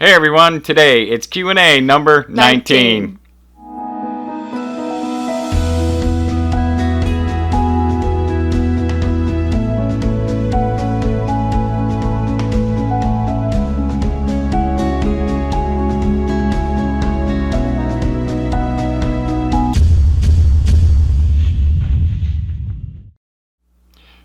Hey everyone, today it's Q&A number 19.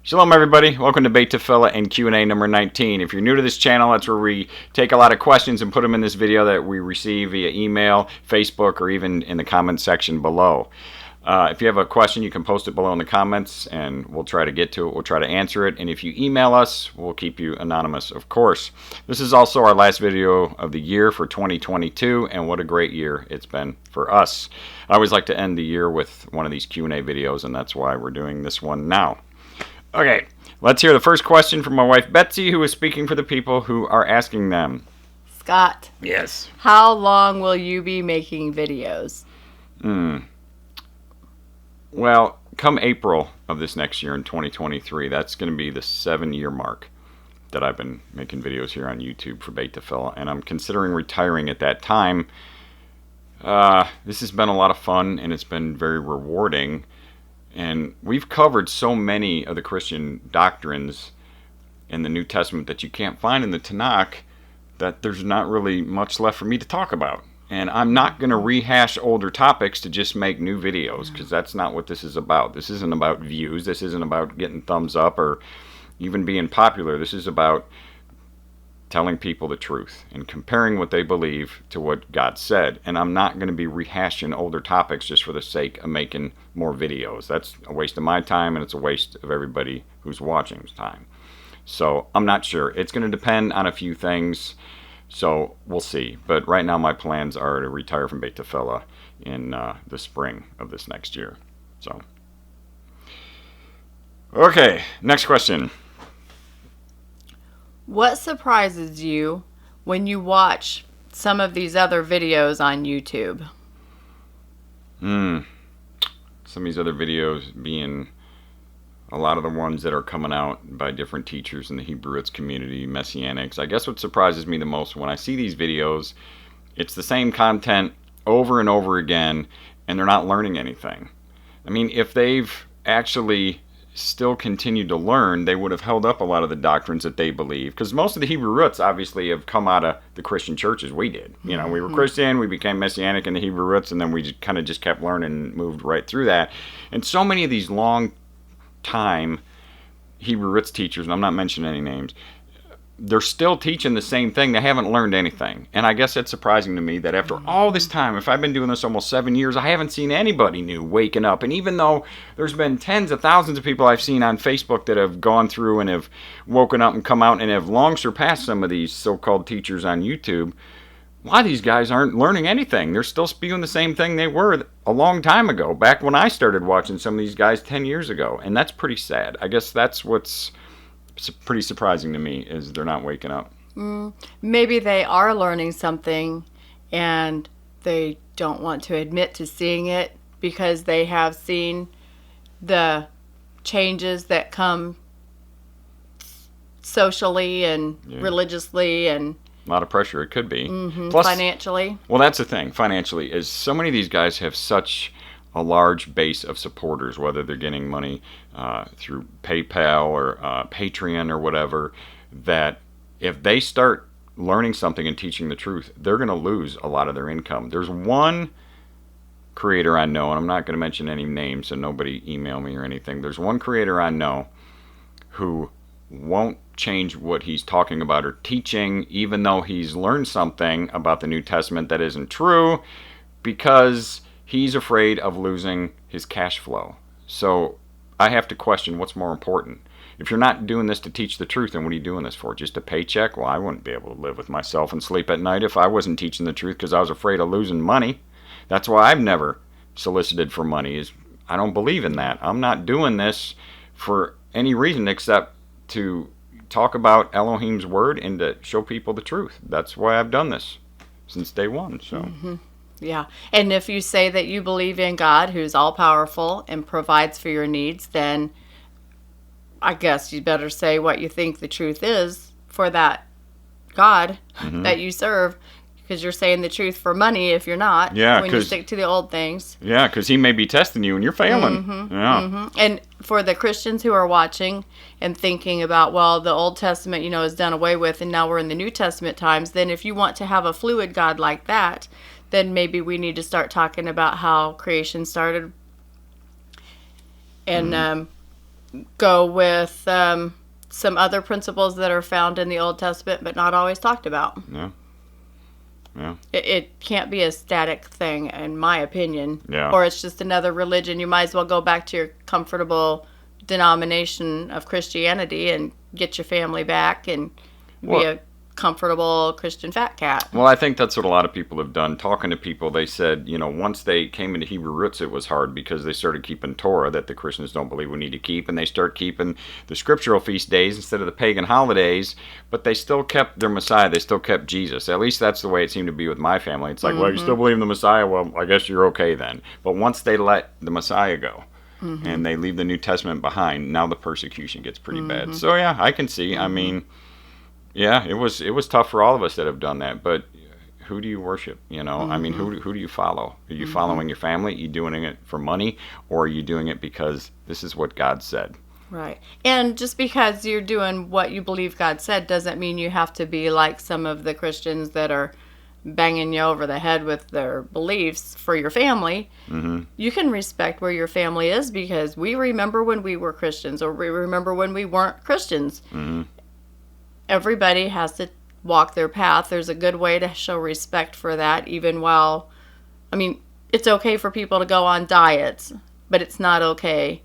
Shalom everybody, welcome to Beit Tefillah and Q&A number 19. If you're new to this channel, that's where we take a lot of questions and put them in this video that we receive via email, Facebook, or even in the comment section below. If you have a question, you can post it below in the comments and we'll try to get to it, we'll try to answer it. And if you email us, we'll keep you anonymous, of course. This is also our last video of the year for 2022, and what a great year it's been for us. I always like to end the year with one of these Q&A videos, and that's why we're doing this one now. Okay, let's hear the first question from my wife Betsy, who is speaking for the people who are asking them. Scott. Yes. How long will you be making videos? Well, come April of this next year in 2023, that's going to be the 7-year mark that I've been making videos here on YouTube for Beit Tefillah, and I'm considering retiring at that time. This has been a lot of fun, and it's been very rewarding. And we've covered so many of the Christian doctrines in the New Testament that you can't find in the Tanakh that there's not really much left for me to talk about. And I'm not going to rehash older topics to just make new videos, because that's not what this is about. This isn't about views. This isn't about getting thumbs up or even being popular. This is about telling people the truth and comparing what they believe to what God said. And I'm not going to be rehashing older topics just for the sake of making more videos. That's a waste of my time, and it's a waste of everybody who's watching's time. So I'm not sure. It's going to depend on a few things, so we'll see. But right now my plans are to retire from Beit Tefillah in the spring of this next year. So, okay, next question. What surprises you when you watch some of these other videos on YouTube? Some of these other videos being a lot of the ones that are coming out by different teachers in the Hebrew Roots community, Messianics. I guess what surprises me the most when I see these videos, it's the same content over and over again, and they're not learning anything. I mean, if they've actually still continued to learn, they would have held up a lot of the doctrines that they believe, because most of the Hebrew roots obviously have come out of the Christian churches. We did, you know, we were Christian, we became Messianic in the Hebrew roots, and then we just kind of just kept learning and moved right through that. And so many of these long time Hebrew roots teachers, and I'm not mentioning any names, they're still teaching the same thing. They haven't learned anything. And I guess it's surprising to me that after all this time, if I've been doing this almost 7 years, I haven't seen anybody new waking up. And even though there's been tens of thousands of people I've seen on Facebook that have gone through and have woken up and come out and have long surpassed some of these so-called teachers on YouTube, a lot of these guys aren't learning anything. They're still spewing the same thing they were a long time ago, back when I started watching some of these guys 10 years ago. And that's pretty sad. I guess that's what's pretty surprising to me, is they're not waking up. Maybe they are learning something and they don't want to admit to seeing it because they have seen the changes that come socially and religiously and a lot of pressure. It could be. Plus, financially. Well, that's the thing. Financially, is so many of these guys have such a large base of supporters, whether they're getting money through PayPal or Patreon or whatever, that if they start learning something and teaching the truth, they're going to lose a lot of their income. There's one creator I know, and I'm not going to mention any names, so nobody email me or anything. There's one creator I know who won't change what he's talking about or teaching, even though he's learned something about the New Testament that isn't true, because he's afraid of losing his cash flow. So I have to question what's more important. If you're not doing this to teach the truth, then what are you doing this for? Just a paycheck? Well, I wouldn't be able to live with myself and sleep at night if I wasn't teaching the truth because I was afraid of losing money. That's why I've never solicited for money. Is I don't believe in that. I'm not doing this for any reason except to talk about Elohim's word and to show people the truth. That's why I've done this since day one. So. Yeah. And if you say that you believe in God, who's all-powerful and provides for your needs, then I guess you better say what you think the truth is for that God that you serve, because you're saying the truth for money if you're not. Yeah, when you stick to the old things. Yeah, because he may be testing you and you're failing. And for the Christians who are watching and thinking about, well, the Old Testament, is done away with, and now we're in the New Testament times, then if you want to have a fluid God like that, then maybe we need to start talking about how creation started and go with some other principles that are found in the Old Testament but not always talked about. Yeah. Yeah. It can't be a static thing, in my opinion. Yeah. Or it's just another religion. You might as well go back to your comfortable denomination of Christianity and get your family back and be a comfortable Christian fat cat. Well, I think that's what a lot of people have done. Talking to people, they said, once they came into Hebrew roots, it was hard because they started keeping Torah that the Christians don't believe we need to keep, and they start keeping the scriptural feast days instead of the pagan holidays, but they still kept their Messiah. They still kept Jesus. At least that's the way it seemed to be with my family. It's like, well, you still believe in the Messiah? Well, I guess you're okay then. But once they let the Messiah go, and they leave the New Testament behind, now the persecution gets pretty bad. So, yeah, I can see. I mean... Yeah, it was tough for all of us that have done that, but who do you worship? I mean, who do you follow? Are you following your family? Are you doing it for money, or are you doing it because this is what God said? Right. And just because you're doing what you believe God said doesn't mean you have to be like some of the Christians that are banging you over the head with their beliefs for your family. You can respect where your family is because we remember when we were Christians, or we remember when we weren't Christians. Everybody has to walk their path. There's a good way to show respect for that, even while, it's okay for people to go on diets, but it's not okay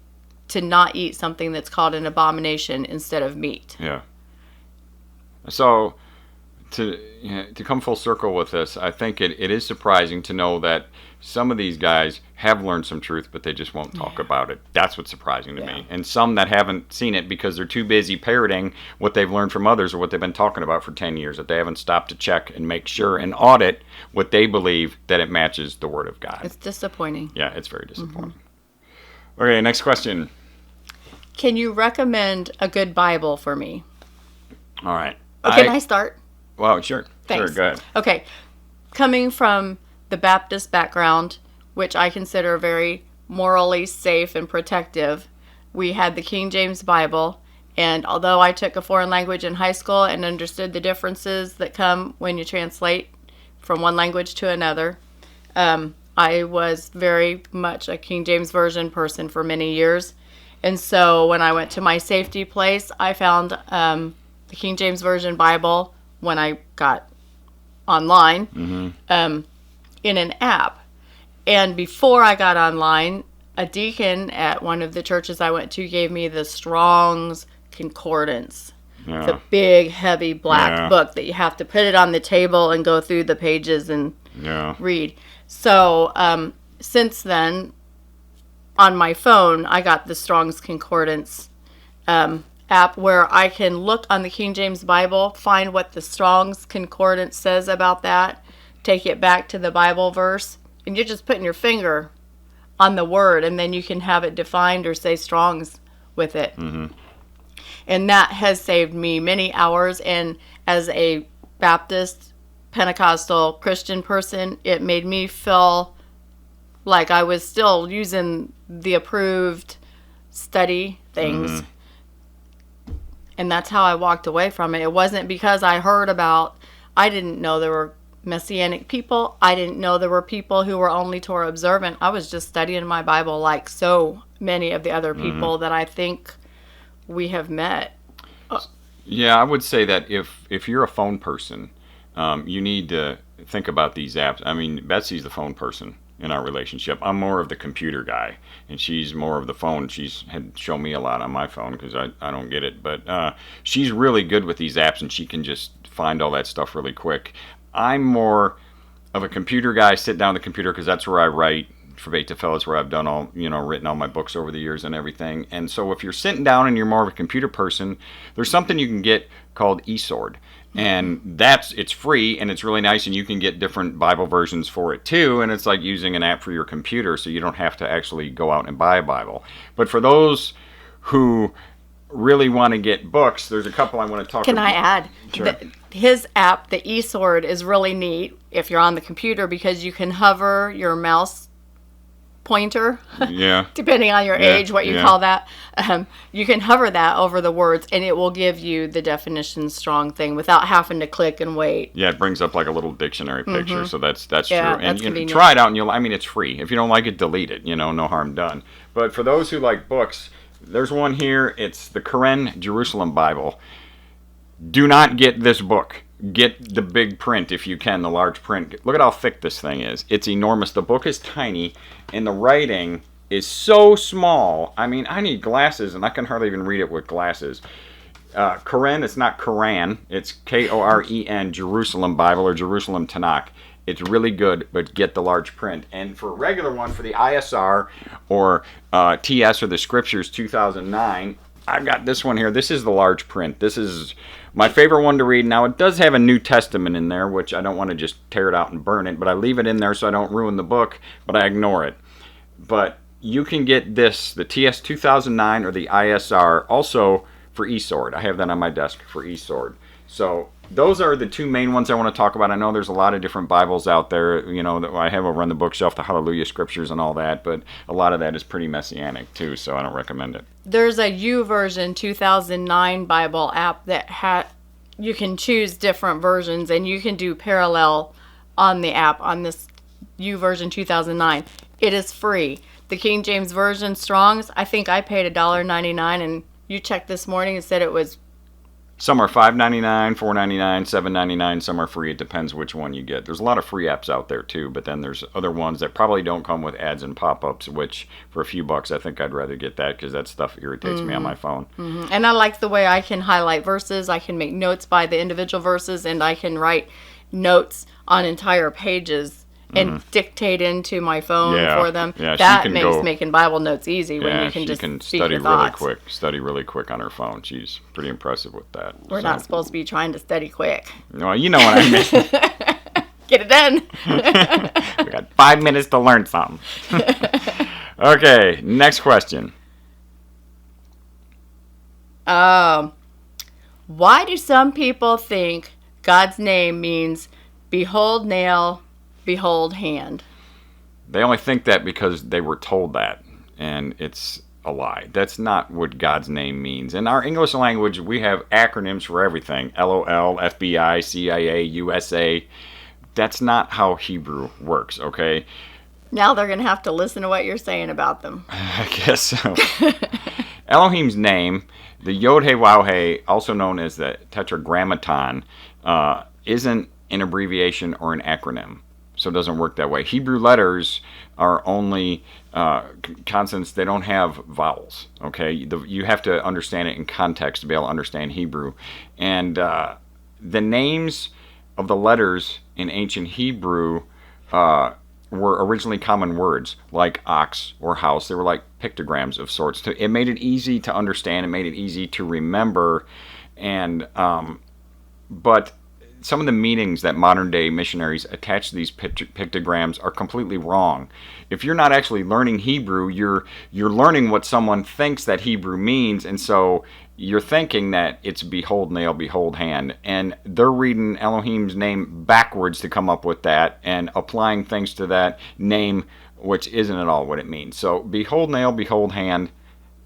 to not eat something that's called an abomination instead of meat. Yeah. So, to come full circle with this, I think it is surprising to know that some of these guys have learned some truth, but they just won't talk about it. That's what's surprising to me. And some that haven't seen it because they're too busy parroting what they've learned from others or what they've been talking about for 10 years, that they haven't stopped to check and make sure and audit what they believe that it matches the Word of God. It's disappointing. Yeah, it's very disappointing. Okay, next question. Can you recommend a good Bible for me? All right. Can I start? Well, sure. Thanks. Sure, go ahead. Okay. Coming from the Baptist background, which I consider very morally safe and protective, we had the King James Bible, and although I took a foreign language in high school and understood the differences that come when you translate from one language to another, I was very much a King James Version person for many years. And so when I went to my safety place, I found the King James Version Bible when I got online in an app. And before I got online, a deacon at one of the churches I went to gave me the Strong's Concordance. Yeah. It's a big, heavy black book that you have to put it on the table and go through the pages and read. So since then, on my phone, I got the Strong's Concordance app where I can look on the King James Bible, find what the Strong's Concordance says about that, take it back to the Bible verse, and you're just putting your finger on the word, and then you can have it defined or say Strong's with it. And that has saved me many hours, and as a Baptist, Pentecostal, Christian person, it made me feel like I was still using the approved study things. And that's how I walked away from it. It wasn't because I didn't know there were Messianic people. I didn't know there were people who were only Torah observant. I was just studying my Bible like so many of the other people that I think we have met. Yeah, I would say that if you're a phone person, you need to think about these apps. I mean, Betsy's the phone person in our relationship. I'm more of the computer guy, and she's more of the phone. She's had shown me a lot on my phone because I don't get it. But she's really good with these apps, and she can just find all that stuff really quick. I'm more of a computer guy. Sit down at the computer because that's where I write. For Beit Tefillah is where I've done written all my books over the years and everything. And so if you're sitting down and you're more of a computer person, there's something you can get called eSword. And it's free and it's really nice, and you can get different Bible versions for it too. And it's like using an app for your computer, so you don't have to actually go out and buy a Bible. But for those who really want to get books, there's a couple I want to talk Can about. I add? Sure. His app, the eSword, is really neat if you're on the computer because you can hover your mouse pointer, Yeah. depending on your Yeah, age, what you yeah. call that. You can hover that over the words, and it will give you the definition strong thing without having to click and wait. Yeah, it brings up like a little dictionary picture, so that's Yeah, true. And that's you convenient. try it out, and I mean, it's free. If you don't like it, delete it. No harm done. But for those who like books, there's one here. It's the Koren Jerusalem Bible. Do not get this book. Get the big print if you can, the large print. Look at how thick this thing is. It's enormous. The book is tiny, and the writing is so small. I mean, I need glasses, and I can hardly even read it with glasses. Koren, it's not Koran. It's Koren, Jerusalem Bible or Jerusalem Tanakh. It's really good, but get the large print. And for a regular one, for the ISR or TS or the Scriptures 2009, I've got this one here. This is the large print. This is my favorite one to read. Now, it does have a New Testament in there, which I don't want to just tear it out and burn it, but I leave it in there so I don't ruin the book, but I ignore it. But you can get this, the TS 2009 or the ISR, also for eSword. I have that on my desk for eSword. So those are the two main ones I want to talk about. I know there's a lot of different Bibles out there, that I have over on the bookshelf, the Hallelujah Scriptures and all that, but a lot of that is pretty messianic too, so I don't recommend it. There's a YouVersion 2009 Bible app that you can choose different versions, and you can do parallel on the app on this YouVersion 2009. It is free. The King James Version Strong's, I think I paid $1.99, and you checked this morning and said it was. Some are $5.99, $4.99, $7.99. Some are free. It depends which one you get. There's a lot of free apps out there too, but then there's other ones that probably don't come with ads and pop-ups, which for a few bucks I think I'd rather get that because that stuff irritates me on my phone. And I like the way I can highlight verses. I can make notes by the individual verses, and I can write notes on entire pages and dictate into my phone for them. Yeah, that makes making Bible notes easy when you can just speak study your really thoughts. quick. Study really quick on her phone. She's pretty impressive with that. We're not supposed to be trying to study quick. No, you know what I mean. Get it done. We got 5 minutes to learn something. Okay, next question. Why do some people think God's name means behold nail, behold hand? They only think that because they were told that, and it's a lie. That's not what God's name means. In our English language, we have acronyms for everything. LOL, FBI, CIA, USA. That's not how Hebrew works, okay? Now they're going to have to listen to what you're saying about them. I guess so. Elohim's name, the Yod He Waw He, also known as the Tetragrammaton, isn't an abbreviation or an acronym. So it doesn't work that way. Hebrew letters are only consonants. They don't have vowels. Okay, you have to understand it in context to be able to understand Hebrew. And the names of the letters in ancient Hebrew were originally common words, like ox or house. They were like pictograms of sorts. It made it easy to understand. It made it easy to remember. And but some of the meanings that modern day missionaries attach to these pictograms are completely wrong. If you're not actually learning Hebrew, you're learning what someone thinks that Hebrew means, and so you're thinking that it's behold nail, behold hand, and they're reading Elohim's name backwards to come up with that and applying things to that name, which isn't at all what it means. So behold nail, behold hand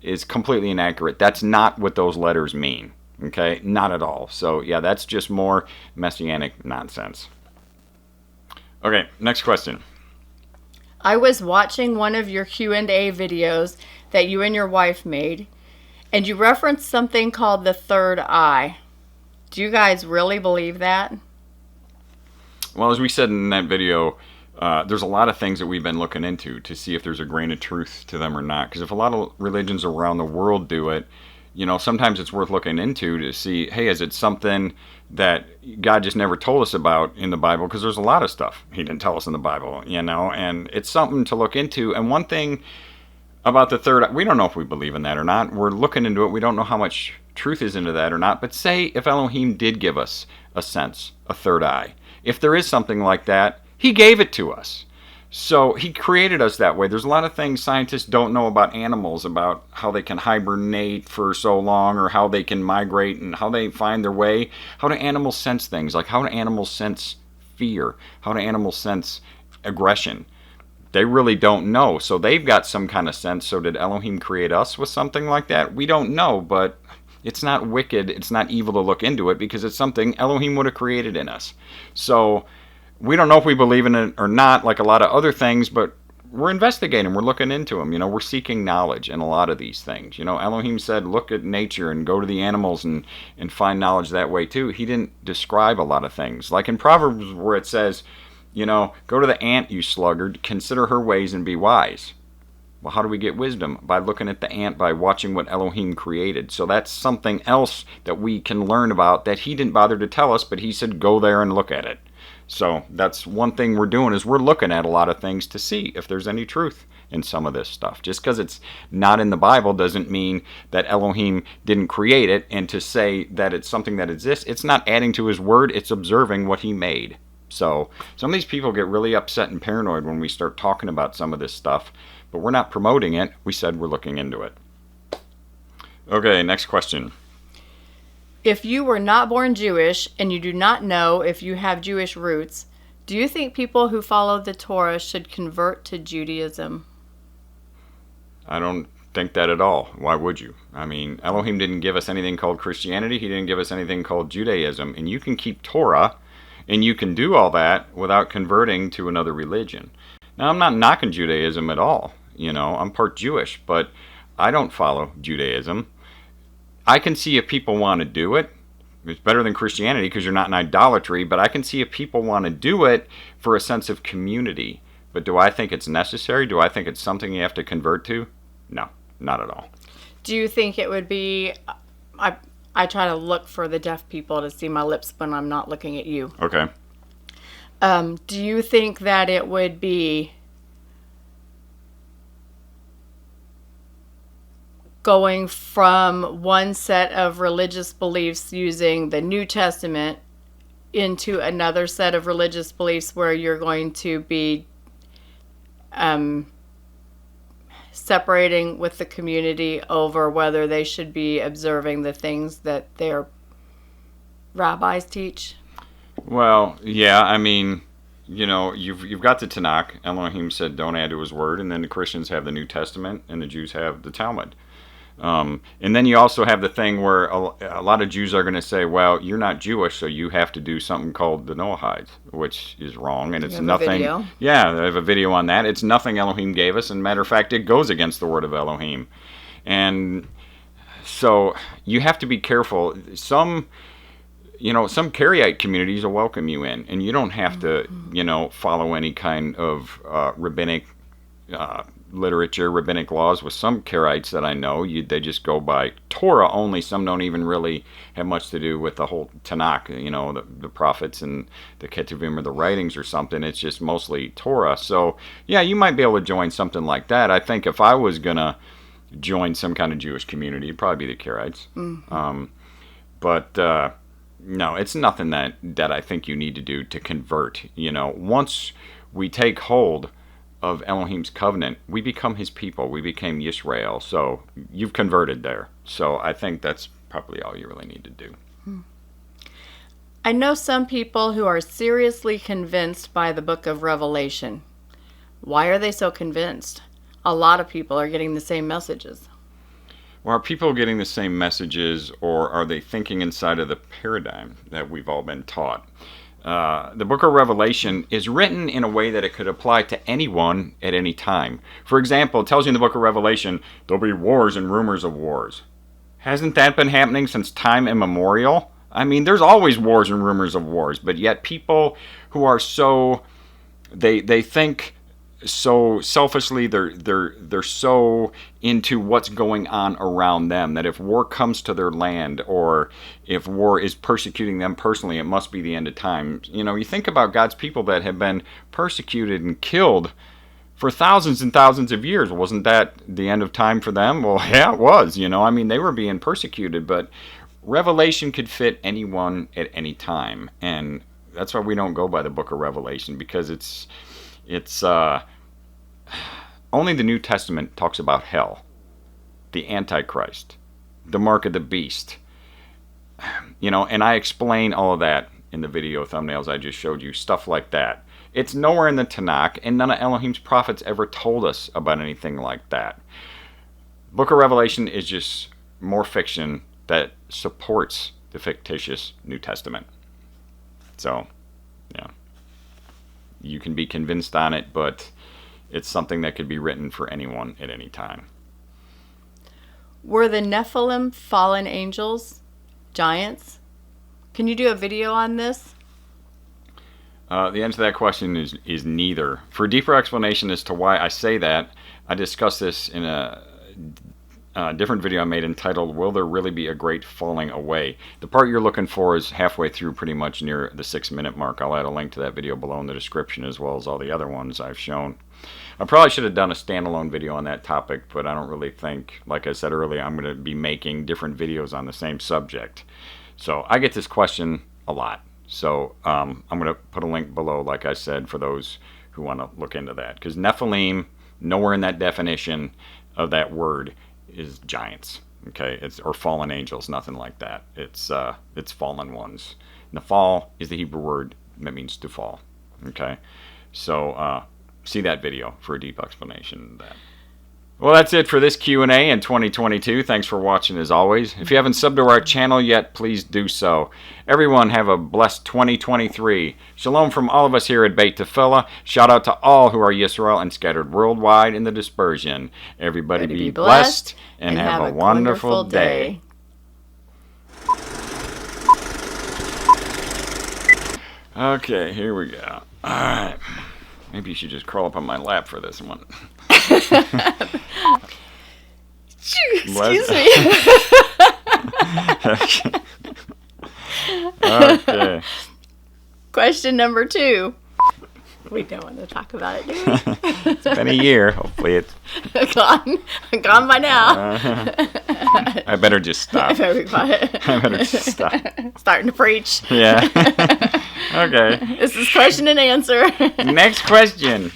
is completely inaccurate. That's not what those letters mean. Okay, not at all. So yeah, that's just more messianic nonsense. Okay, next question. I was watching one of your Q&A videos that you and your wife made, and you referenced something called the third eye. Do you guys really believe that? Well, as we said in that video, there's a lot of things that we've been looking into to see if there's a grain of truth to them or not. Because if a lot of religions around the world do it, sometimes it's worth looking into to see, hey, is it something that God just never told us about in the Bible? Because there's a lot of stuff He didn't tell us in the Bible, and it's something to look into. And one thing about the third eye, we don't know if we believe in that or not. We're looking into it. We don't know how much truth is into that or not. But say if Elohim did give us a sense, a third eye, if there is something like that, He gave it to us. So he created us that way. There's a lot of things scientists don't know about animals, about how they can hibernate for so long, or how they can migrate and how they find their way. How do animals sense things? Like, how do animals sense fear? How do animals sense aggression? They really don't know. So they've got some kind of sense. So did Elohim create us with something like that? We don't know, but it's not wicked. It's not evil to look into it, because it's something Elohim would have created in us. So we don't know if we believe in it or not, like a lot of other things, but we're investigating. We're looking into them. We're seeking knowledge in a lot of these things. Elohim said, look at nature and go to the animals and find knowledge that way too. He didn't describe a lot of things. Like in Proverbs where it says, go to the ant, you sluggard, consider her ways and be wise. Well, how do we get wisdom? By looking at the ant, by watching what Elohim created. So that's something else that we can learn about that he didn't bother to tell us, but he said, go there and look at it. So that's one thing we're doing, is we're looking at a lot of things to see if there's any truth in some of this stuff. Just because it's not in the Bible doesn't mean that Elohim didn't create it, and to say that it's something that exists, it's not adding to his word, it's observing what he made. So some of these people get really upset and paranoid when we start talking about some of this stuff, but we're not promoting it. We said we're looking into it. Okay, next question. If you were not born Jewish and you do not know if you have Jewish roots, do you think people who follow the Torah should convert to Judaism? I don't think that at all. Why would you? I mean, Elohim didn't give us anything called Christianity. He didn't give us anything called Judaism. And you can keep Torah and you can do all that without converting to another religion. Now, I'm not knocking Judaism at all. I'm part Jewish, but I don't follow Judaism. I can see if people want to do it. It's better than Christianity because you're not in idolatry, but I can see if people want to do it for a sense of community. But do I think it's necessary? Do I think it's something you have to convert to? No, not at all. Do you think it would be... I try to look for the deaf people to see my lips when I'm not looking at you. Okay. Do you think that it would be going from one set of religious beliefs using the New Testament into another set of religious beliefs where you're going to be separating with the community over whether they should be observing the things that their rabbis teach? Well, yeah, I mean, you've got the Tanakh. Elohim said don't add to his word, and then the Christians have the New Testament and the Jews have the Talmud. And then you also have the thing where a lot of Jews are going to say, well, you're not Jewish, so you have to do something called the Noahides, which is wrong. And it's nothing. Video? Yeah, I have a video on that. It's nothing Elohim gave us. And matter of fact, it goes against the word of Elohim. And so you have to be careful. Some Karaite communities will welcome you in, and you don't have to, follow any kind of rabbinic literature, rabbinic laws. With some Karaites that I know, they just go by Torah only. Some don't even really have much to do with the whole Tanakh, the prophets and the Ketuvim or the writings or something. It's just mostly Torah. So, yeah, you might be able to join something like that. I think if I was going to join some kind of Jewish community, it'd probably be the Karaites. Mm-hmm. No, it's nothing that I think you need to do to convert. Once we take hold of Elohim's covenant, we become his people. We became yisra'el. So you've converted there. So I think that's probably all you really need to do. I know some people who are seriously convinced by the book of Revelation. Why are they so convinced? A lot of people are getting the same messages. Well, are people getting the same messages, or are they thinking inside of the paradigm that we've all been taught? The book of Revelation is written in a way that it could apply to anyone at any time. For example, it tells you in the book of Revelation, there'll be wars and rumors of wars. Hasn't that been happening since time immemorial? I mean, there's always wars and rumors of wars, but yet people who are they think so selfishly, they're so into what's going on around them that if war comes to their land, or if war is persecuting them personally, it must be the end of time. You think about God's people that have been persecuted and killed for thousands and thousands of years. Wasn't that the end of time for them? Well, yeah, it was. I mean, they were being persecuted, but Revelation could fit anyone at any time, and that's why we don't go by the book of Revelation, because it's It's only the New Testament talks about hell, the Antichrist, the mark of the beast. And I explain all of that in the video thumbnails I just showed you, stuff like that. It's nowhere in the Tanakh, and none of Elohim's prophets ever told us about anything like that. Book of Revelation is just more fiction that supports the fictitious New Testament. So, yeah. You can be convinced on it, but it's something that could be written for anyone at any time. Were the Nephilim fallen angels, giants? Can you do a video on this? The answer to that question is neither. For a deeper explanation as to why I say that, I discussed this in a different video I made entitled, Will There Really Be a Great Falling Away? The part you're looking for is halfway through, pretty much near the 6-minute mark. I'll add a link to that video below in the description, as well as all the other ones I've shown. I probably should have done a standalone video on that topic, but I don't really think, like I said earlier, I'm going to be making different videos on the same subject. So I get this question a lot. So I'm going to put a link below, like I said, for those who want to look into that. Because Nephilim, nowhere in that definition of that word is giants. Okay, or fallen angels, nothing like that. It's fallen ones. Nephal is the Hebrew word that means to fall. Okay, so see that video for a deep explanation of that. Well, that's it for this Q&A in 2022. Thanks for watching as always. If you haven't subbed to our channel yet, please do so. Everyone have a blessed 2023. Shalom from all of us here at Beit Tefillah. Shout out to all who are yisra'el and scattered worldwide in the dispersion. Everybody be blessed and have a wonderful day. Okay, here we go. All right. Maybe you should just crawl up on my lap for this one. Excuse me. Okay. Question number 2. We don't want to talk about it, do we? It's been a year. Hopefully it's gone by now. I better just stop. I better be quiet. I better just stop. Starting to preach. Yeah. Okay. This is question and answer. Next question.